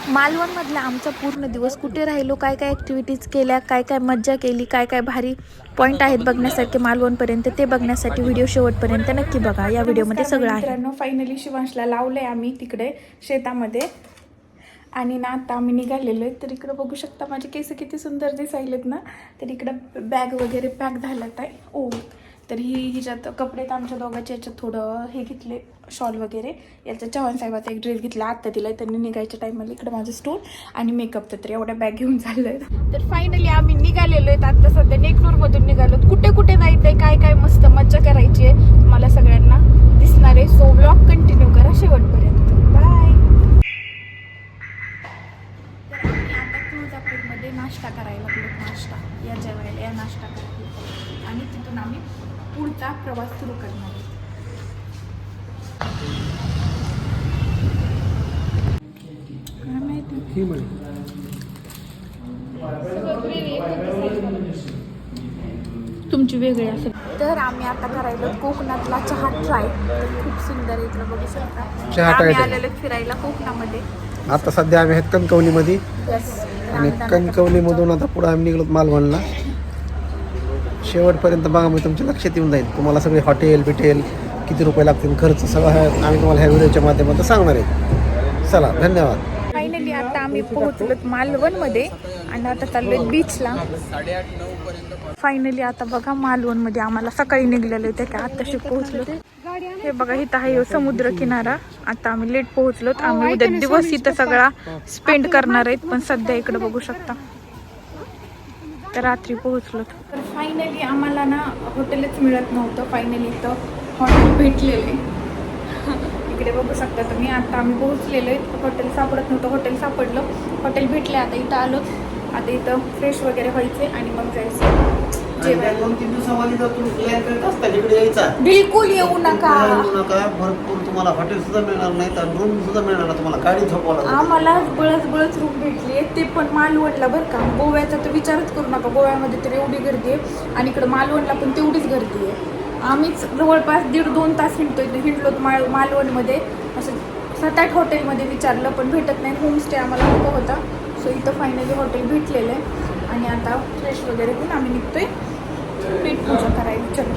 मालवणमधला आमचा पूर्ण दिवस कुठे राहिलो, काय काय ॲक्टिव्हिटीज केल्या, काय काय मज्जा केली, काय काय भारी पॉईंट आहेत बघण्यासारखे मालवणपर्यंत, ते बघण्यासाठी व्हिडिओ शेवटपर्यंत नक्की बघा. या व्हिडिओमध्ये सगळं आहे. मित्रांनो, फायनली शिवांशला लावलंय आम्ही तिकडे शेतामध्ये आणि ना आता आम्ही निघालेलो आहे. तर इकडं बघू शकता माझे केस किती सुंदर दिसायलेत ना. तर इकडं बॅग वगैरे पॅक झाल्यात आहे. ओ तर हिच्यात कपडे तर आमच्या दोघांच्या याच्यात थोडं हे घेतले, शॉल वगैरे. याचा चव्हाण साहेबाचा एक ड्रेस घेतला, आत्ता दिलाय त्यांनी निघायच्या टायमाला. इकडं माझं स्टोल आणि मेकअप तर एवढ्या बॅग घेऊन चाललोय. तर फायनली आम्ही निघालेलो आहेत. आता सध्या नेकनूरमधून निघालो. कुठे कुठे जायचंय, काय काय मस्त मज्जा करायची आहे मला सगळ्यांना दिसणार आहे. सो व्लॉग कंटिन्यू करा शेवटपर्यंत. बाय. तर आम्ही आता तुळजापूरमध्ये नाश्ता करायला लागलो. नाश्ता या जेवायला या नाश्ता करायला आणि तिथून आम्ही पुढचा प्रवास सुरू करणार आहे. काय माहिती तुमची वेगळी असेल. तर आम्ही आता करायला कोकणातला चहा ट्राय. तर खूप सुंदर इकडे बघू शकता. आम्ही आलेलो फिरायला कोकणामध्ये. आता सध्या आम्ही आहेत कणकवलीमध्ये आणि कणकवलीमधून आता पुढे आम्ही निघलो मालवणला. शेवटपर्यंत बघा, मी तुमच्या लक्षात येऊन जाईल. तुम्हाला सगळे हॉटेल बिटेल किती रुपये लागतील, खर्च सगळं आम्ही तुम्हाला ह्या व्हिडिओच्या माध्यमातून सांगणार आहे. चला, धन्यवाद. फायनली आता आम्ही पोहोचलो मालवणमध्ये आणि आता चाललोय बीचला. फायनली आता बघा मालवणमध्ये आम्हाला सकाळी निघलेलो ते काय आताशी पोहोचलो. हे बघा इथं आहे समुद्र किनारा. आता आम्ही लेट पोहोचलो. आम्ही उद्या दिवस इथं सगळा स्पेंड करणार आहेत, पण सध्या इकडे बघू शकता तर रात्री पोहोचलो. तर फायनली आम्हाला ना हॉटेलच मिळत नव्हतं. फायनली इथं हॉटेल भेटलेले इकडे बघू शकता तुम्ही. आता आम्ही पोहोचलेलो आहे. हॉटेल सापडत नव्हतं, हॉटेल सापडलं, हॉटेल भेटले. आता इथं आलो. आता इथं फ्रेश वगैरे व्हायचे आणि मग जायचं जेवायला. 2-3 दिवसामध्ये जर तुम्ही प्लॅन करत असता इकडे यायचा, बिलकुल येऊ नका. भरपूर तुम्हाला हॉटेल सुद्धा मिळणार नाही तर रूम सुद्धा मिळणार नाही. तुम्हाला गाडी झोपवायला आम्हाला बळच रूम भेटली, ते पण मालवणला बरं का. गोव्याचा तर विचारच करू नका. गोव्यामध्ये तर एवढी गर्दी आहे आणि इकडं मालवणला पण तेवढीच गर्दी आहे. आम्हीच जवळपास 1.5-2 तास हिंडलो मालवणमध्ये. असं 7-8 हॉटेलमध्ये विचारलं पण भेटत नाही. होमस्टे आम्हाला नको होता. सो इथं फायनली हॉटेल भेटलेलं आहे आणि आता फ्रेश वगैरे पण आम्ही निघतोय पेट पूजा करायला. चलो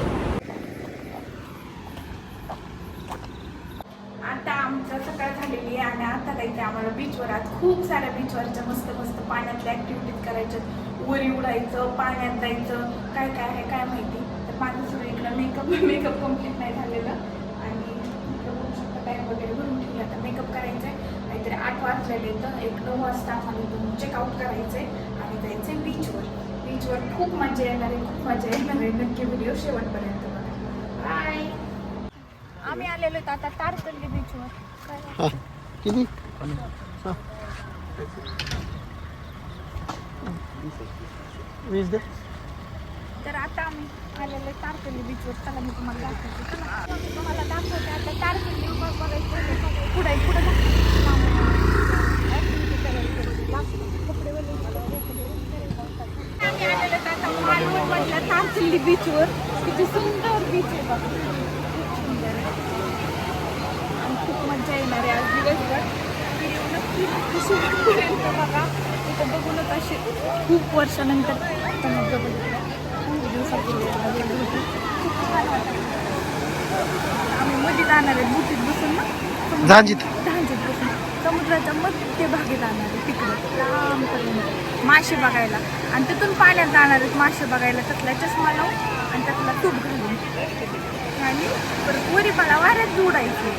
आता आमचं सकाळ झालेली आहे आणि आता जायचं आम्हाला बीचवर. आज खूप साऱ्या बीचवरच्या मस्त मस्त पाण्यातल्या ॲक्टिव्हिटीज करायच्या. वरी उडायचं, पाण्यात जायचं, काय काय आहे काय माहिती. तर माझं सुरू इकडं मेकअप कम्प्लीट नाही झालेलं आणि बघू शकता टाईम वगैरे भरून ठेवली. आता मेकअप करायचं आहे. काहीतरी 8 वाजलेले तर 1-9 वाजता आम्हाला इथून चेकआउट करायचं आहे आणि जायचं आहे बीचवर. बीचवर खूप मजा येणार आहे, खूप मजा येणार आहे. नक्की व्हिडिओ शेवटपर्यंत बघा. बाय. आम्ही आलेलो आहेत आता तारकर्ली बीचवर. किती तर आता आम्ही आलेलो आहे तारकर्ली बीचवर. चला मी तुम्हाला दाखवते. तुम्हाला दाखवते आता तारकर्ली बघायचं. पुढे आम्ही आलेलो आहेत आता मालवणमधल्या तारकर्ली बीचवर. किती सुंदर बीच आहे बघा, खूप सुंदर आहे आणि खूप मजा येणार आहे आज दिवसभर. नक्की बघा. इथं बघूनच असे खूप वर्षानंतर समुद्र बघितलं. खूप दिवसापूर्वी खूप छान वाटतं. आम्ही मध्ये जाणार आहे बुटीत बसून ना, झांजीत बसून समुद्राच्या मध्यभागी जाणार आहे तिकडे लांबपर्यंत मासे बघायला आणि तिथून पाण्यात जाणार आहेत मासे बघायला. त्यातला चष्मा लावून आणि त्यातला तूप घालून आणि परत वरी मला वाऱ्यात जोडायचे.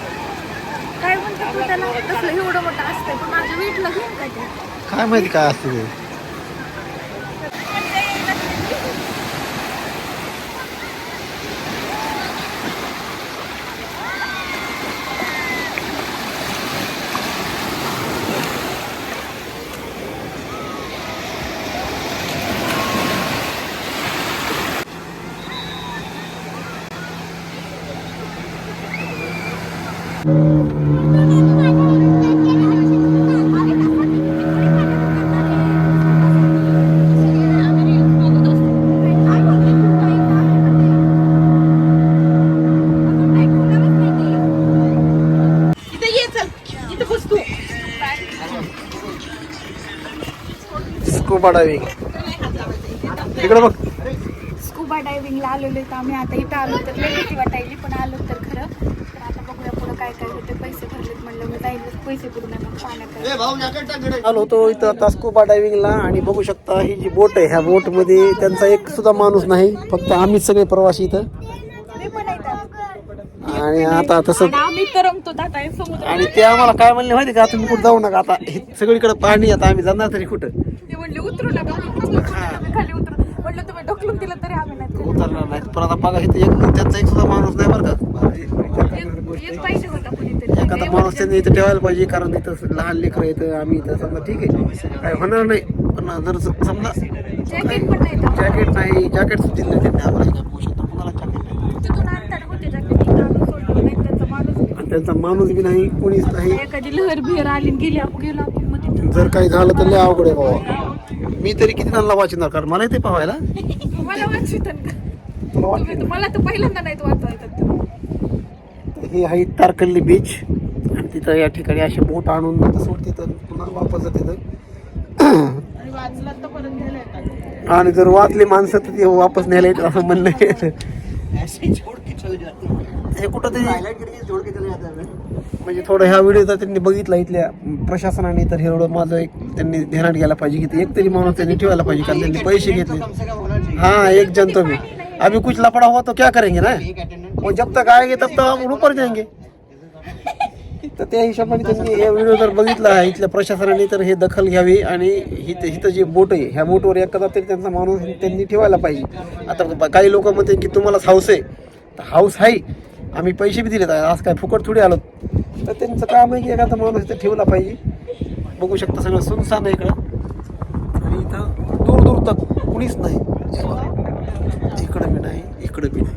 काय म्हणतात तू त्याला, तसलं एवढं मोठं असतंय पण माझं वेटला घेऊन काय ते काय माहिती काय असते ते. Scuba diving. इकडे बघ. स्कुबा डायव्हिंगला आलेलो आहे. आम्ही आता इथं आलो तर लई भीती वाटायली, पण आलो तर खरं. तर आता बघूया पुढं काय काय होते. पैसे भरलेत म्हणलं मी जाईल, पैसे भरून नाही मग पाण्यात. आलो होतो इथं आता स्कूबा डायव्हिंगला आणि बघू शकता ही जी बोट आहे, ह्या बोट मध्ये त्यांचा एक सुद्धा माणूस नाही, फक्त आम्हीच सगळे प्रवासी इथं. मी पण येतात आणि आता तसं आम्ही तर रमतो दादा समुद्र. आणि ते आम्हाला काय म्हणले माहिती का, तुम्ही कुठं जाऊ नका आता, हे सगळीकडे पाणी, आता आम्ही जाणार तरी कुठं. ते म्हणले उतरू नका, खाली उतरू म्हटलं. तुम्ही ढकलून दिलं तरी आम्ही नाही उतरणार नाही. पण आता बघा इथं त्यांचा एक सुद्धा माणूस नाही बरं का. एक पाहिजे होता कुणीतरी. एखादा माणूस त्यांनी इथं ठेवायला पाहिजे, कारण इथं लहान लेकरं येतं, आम्ही इथं समजा ठीक आहे काय होणार नाही. पण जर समजा जॅकेट पण नाही. जॅकेट नाही, जॅकेट सुद्धा नाही त्यांनी आम्हाला. काय पोहू शकतो कुणाला जॅकेट नाही, तिथून आणतात होते जॅकेट, आम्ही सोडलो नाही. त्यांचा माणूस आणि त्यांचा माणूस बी नाही, कोणीच नाही. एखादी लहर बिहर आली आणि गेली, आपण गेलो आपण मग तिथं. जर काही झालं तर लय अवघड आहे बाबा. मी तरी किती जणांना वाचणार, कारण मला ते पाहायला. मला वाचवितात का? तुला वाचणार? मला तर पहिल्यांदा नाही वाचवायचं. हे आहे तारकल्ली बीच, आणि तिथं या ठिकाणी अशी बोट आणून सोडते तर पुन्हा वापस जाते तिथं. आणि जर वाचली माणसं तर ते वापस न्यायला येतात असं म्हणणं आहे. हे कुठं तरी म्हणजे थोडं ह्या व्हिडिओचा त्यांनी बघितला इथल्या प्रशासनाने, तर एवढं माझं एक त्यांनी ध्यानात घ्यायला पाहिजे की ते एक तरी माणूस त्यांनी ठेवायला पाहिजे, कारण त्यांनी पैसे घेतले. हाँ एक जन तो भी अभी कुछ लफड़ा हुआ तो क्या करेंगे ना, वो जब तक आएंगे तब तक हम ऊपर जाएंगे. तर त्या हिशोबाने त्यांनी हे व्हिडिओ जर बघितला आहे इथल्या प्रशासनाने, तर हे दखल घ्यावी आणि इथं जी बोट आहे ह्या बोटवर एखादा तरी त्यांचा माणूस त्यांनी ठेवायला पाहिजे. आता काही लोक म्हणते की तुम्हालाच हाऊस आहे, तर हाऊस आहे, आम्ही पैसे बी दिलेत, आज काय फुकट थोडी आलो. तर त्यांचं काम आहे की एखादा माणूस इथं ठेवला पाहिजे. बघू शकता सगळं सुनसान आहे इकडं, आणि इथं दूर दूर तक कुणीच नाही. इकडं बी नाही, इकडं बी नाही,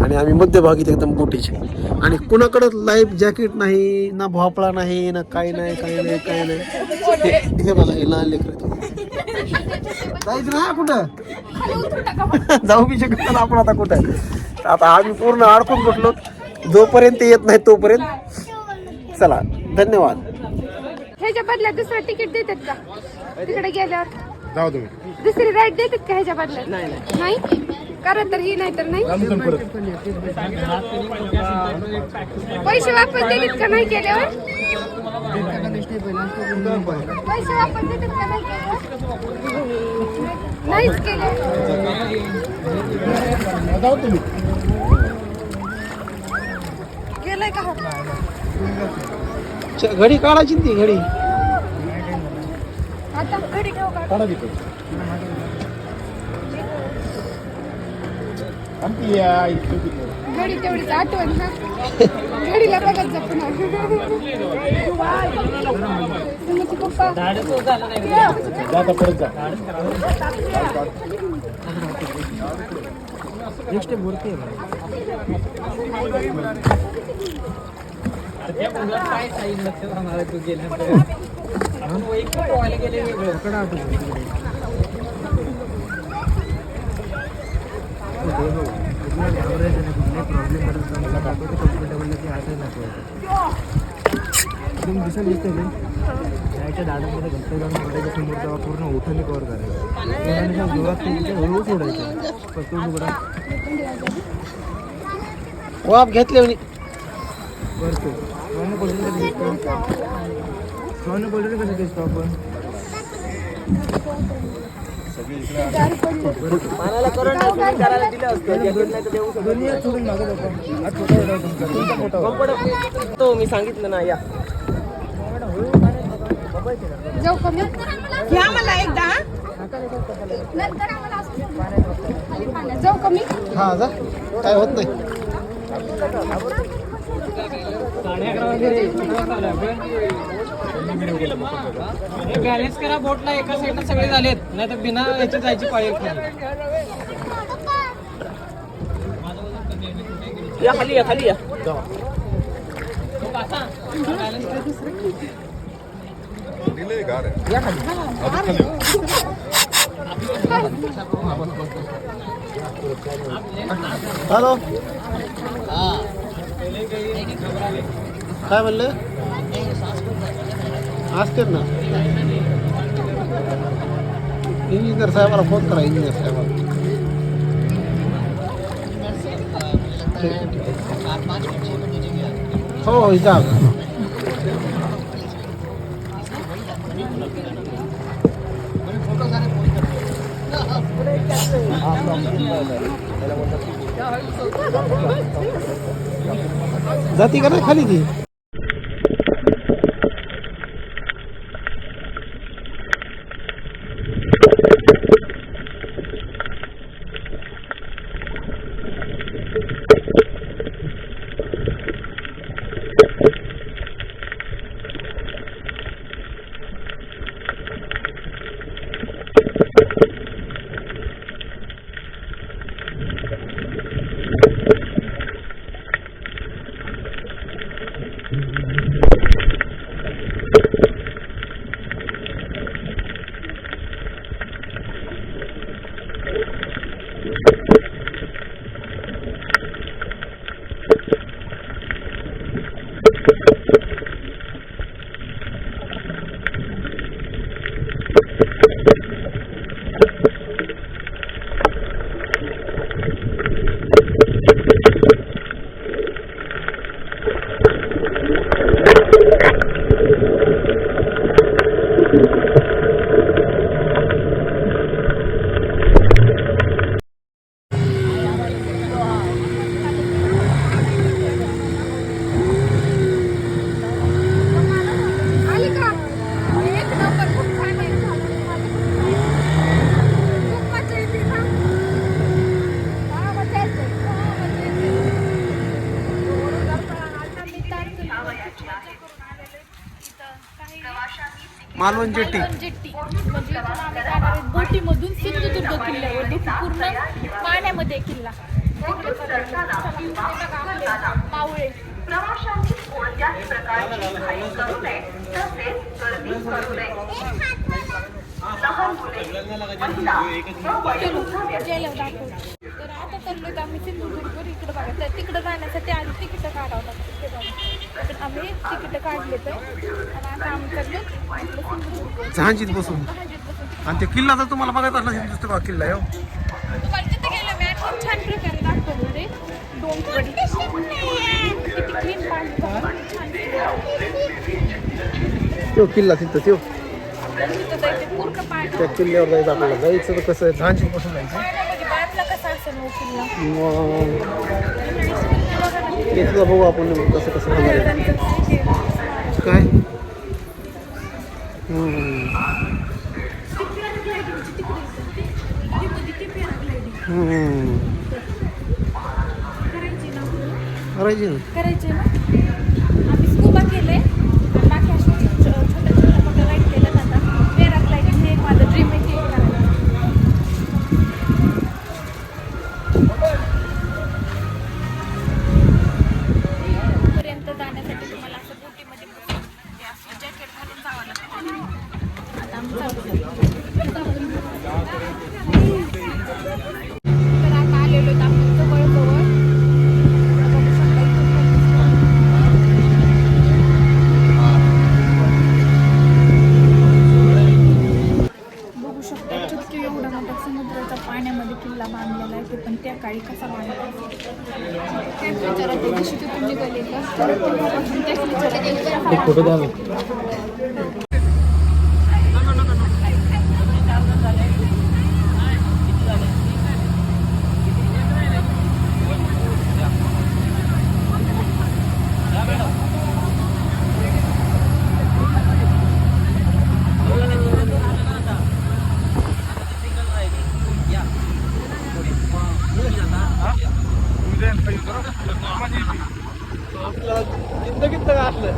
आणि आम्ही मध्यभागीत एकदम बोटीचे. आणि कुणाकडं लाईफ जॅकेट नाही, ना भोपळा नाही, ना काही नाही, काही नाही, काही नाही. हे बघा हे लहान लेकर जायचं ना कुठं जाऊ बी शकत नाही आपण आता कुठं. आता आम्ही पूर्ण अडकून बसलो, जोपर्यंत येत नाही तोपर्यंत. चला धन्यवाद. ह्याच्या बदल्यात दुसरं तिकीट देतात का तिकडे गेल्यावर? जाऊ तुम्ही. दुसरी राईड देतात का ह्याच्या बदल्यात? नाही कारण तर ही नाही तर नाही. पैसे वापस देतात का नाही केल्यावर? पैसे वापस देतात का नाही केल्यावर? नाहीच केले. जाऊ तुम्ही. गेलंय का? घडी काढायची ती घडी आता घडी घेऊ का? काढा तिथे. घडी तेवढीच आठवण हा. घडीला बघत जा पुन्हा. तुमचे पप्पा दादामध्ये घट्ट जाऊन पडायच्या समोर तेव्हा पूर्ण ओठाने कव्हर करायचं. जोरात हळूहळू सोडायचं. वाप घेतले म्हणे. करतो सोनं पडून घेतो. सोनं पडून कसं घेतो आपण? तो मी सांगितलं ना या जाऊ कमी घ्या मला एकदा जाऊ कमी. हा जा, काय होत नाही. बॅलन्स करा बोटला, एका साईडला सगळे झालेत, नाही तर बिना याची जायची पाळी खाली. या खाली या खाली या. हॅलो काय म्हणलं असते ना. इंजिनियर साहेबाला फोन करा, इंजिनियर साहेबाला. हो इथं जाती का नाही खाली ती. मालवण जेट्टी. जेट्टी म्हणजे इथून आम्ही जाणार आहेत बोटीमधून सिंधुदुर्ग किल्ल्यावर. पूर्ण पाण्यामध्ये किल्ला. मावळे तर आता चाललोय आम्ही सिंधुदुर्ग. इकडे बघा तर तिकडे जाण्यासाठी आधी तिकीट काढावं लागतं. आम्ही तिकीट काढले तर आणि आता आम्ही चाललो जहांजीत बसून. आणि ते किल्ला जर तुम्हाला बघायचा असला दिसतो का किल्ला आहे. तुम्हाला तिथे गेलं मी खूप छान प्रकारे दाखवलं रे. डोंगरवाडी किती क्लीन पाणी तो किल्ला तिथं तो तिथं जायचं पूर्ण पाणी. त्या किल्ल्यावर जायचं आपल्याला. जायचं तर कसं आहे जहांजीत बसून जायचं. पाण्यामध्ये बाहेरला कसा असेल हो किल्ला. ते सुद्धा बघू आपण कसं कसं होणार आहे. काय करायची ना. करायचे ना. आम्ही स्कूबा केले बाकी असे छोट्या मोठ्या राईड केल्या जातात. पॅराग्लायडिंग हे एक माझं ड्रीम आहे की पर्यंत जाण्यासाठी तुम्हाला असं बोटीमध्ये जॅकेट घालून जावं लागतं. आता आम्ही तर आता आलेलो आहेत आपण जवळ समुद्राच्या पाण्यामध्ये किल्ला बांधलेला आहे. ते पण त्या काळी कसा बांधला त्याच विचारात त्या दिवशी तिथून निघाले त्याच विचारात जिंदगीत असलं.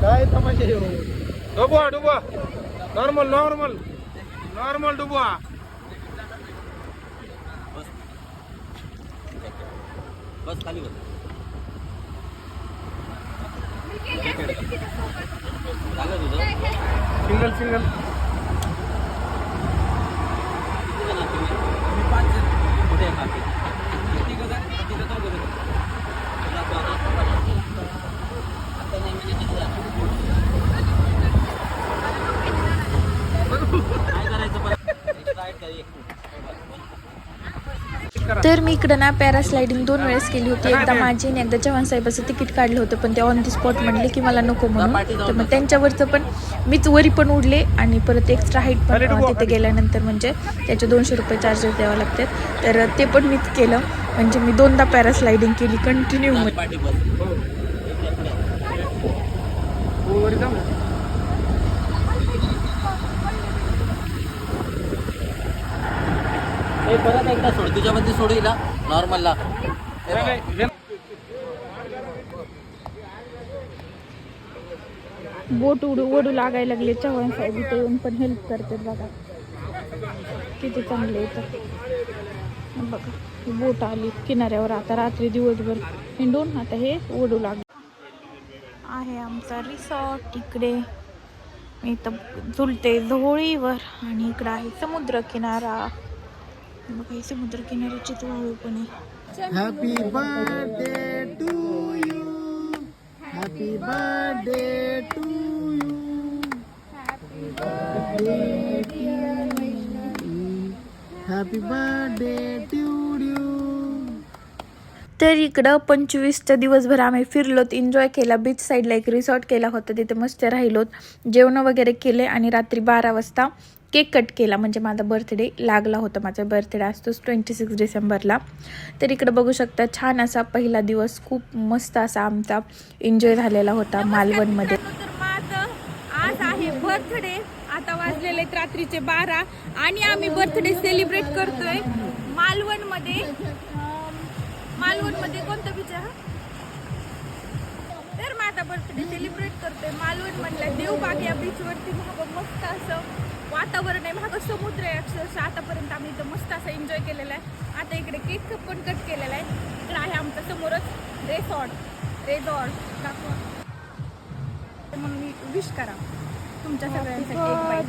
काय तमाशा डुबवा डुबवा. नॉर्मल नॉर्मल नॉर्मल डुबवा. बस खाली बस. झालं तुझं. सिंगल सिंगल तर मी इकडं ना पॅरास्लायडिंग 2 वेळेस केली होती. एकदा माझी आणि एकदा चव्हाण साहेबाचं तिकीट काढलं होतं, पण ते ऑन दी स्पॉट म्हणले की मला नको म्हणून. तर मग त्यांच्यावरचं पण मीच वरी पण उडले आणि परत एक्स्ट्रा हाईट पण तिथे गेल्यानंतर म्हणजे त्याचे 200 रुपये चार्जेस द्यावे लागतात. तर ते पण मीच केलं. म्हणजे मी 2दा पॅरास्लायडिंग केली कंटिन्यू. परत एकदा सोड तुझ्यामध्ये सोडीला नॉर्मलला. बोट ओढू लागायला लागले. चव्हाण साहेब इथे येऊन पण हेल्प करतात बघा, किती चांगले येतात बघा. ही बोट आली किनाऱ्यावर. आता रात्री दिवसभर हिंडून आता हे ओढू लागले. आहे आमचा रिसॉर्ट इकडे. मी इथं झुलते झोळीवर आणि इकडं आहे समुद्र किनारा बघा. हे समुद्र किनाऱ्याची वाळू पण आहे. Happy birthday to you, happy birthday to you, happy birthday to you. तर इकडं 25च्या दिवसभर आम्ही फिरलोत, एन्जॉय केला. बीच साईडला एक रिसॉर्ट केला होता, तिथे मस्त राहिलोत, जेवण वगैरे केले आणि रात्री 12 वाजता केक कट केला. म्हणजे माझा बर्थडे लागला होता. माझा बर्थडे असतोच 26 डिसेंबरला. तर इकडं बघू शकता छान असा पहिला दिवस खूप मस्त असा आमचा एन्जॉय झालेला होता मालवणमध्ये. तर माझं आज आहे बर्थडे. आता वाजलेले आहेत रात्रीचे 12 आणि आम्ही बर्थडे सेलिब्रेट करतोय मालवणमध्ये. मालवणमध्ये कोणतं बीच आहे? तर माझा बर्थडे सेलिब्रेट करतोय मालवण मधल्या देवबाग या बीचवरती. मागं मस्त असं वातावरण आहे, मागं समुद्र आहे अक्षरशः. आतापर्यंत आम्ही इथं मस्त असं एन्जॉय केलेला आहे. आता इकडे केक पण कट केलेला आहे. इकडे आहे आमच्या समोरच रेसॉर्ट दाखवा. म्हणून मी विश करा तुमच्या सगळ्यांसाठी एक बाईट.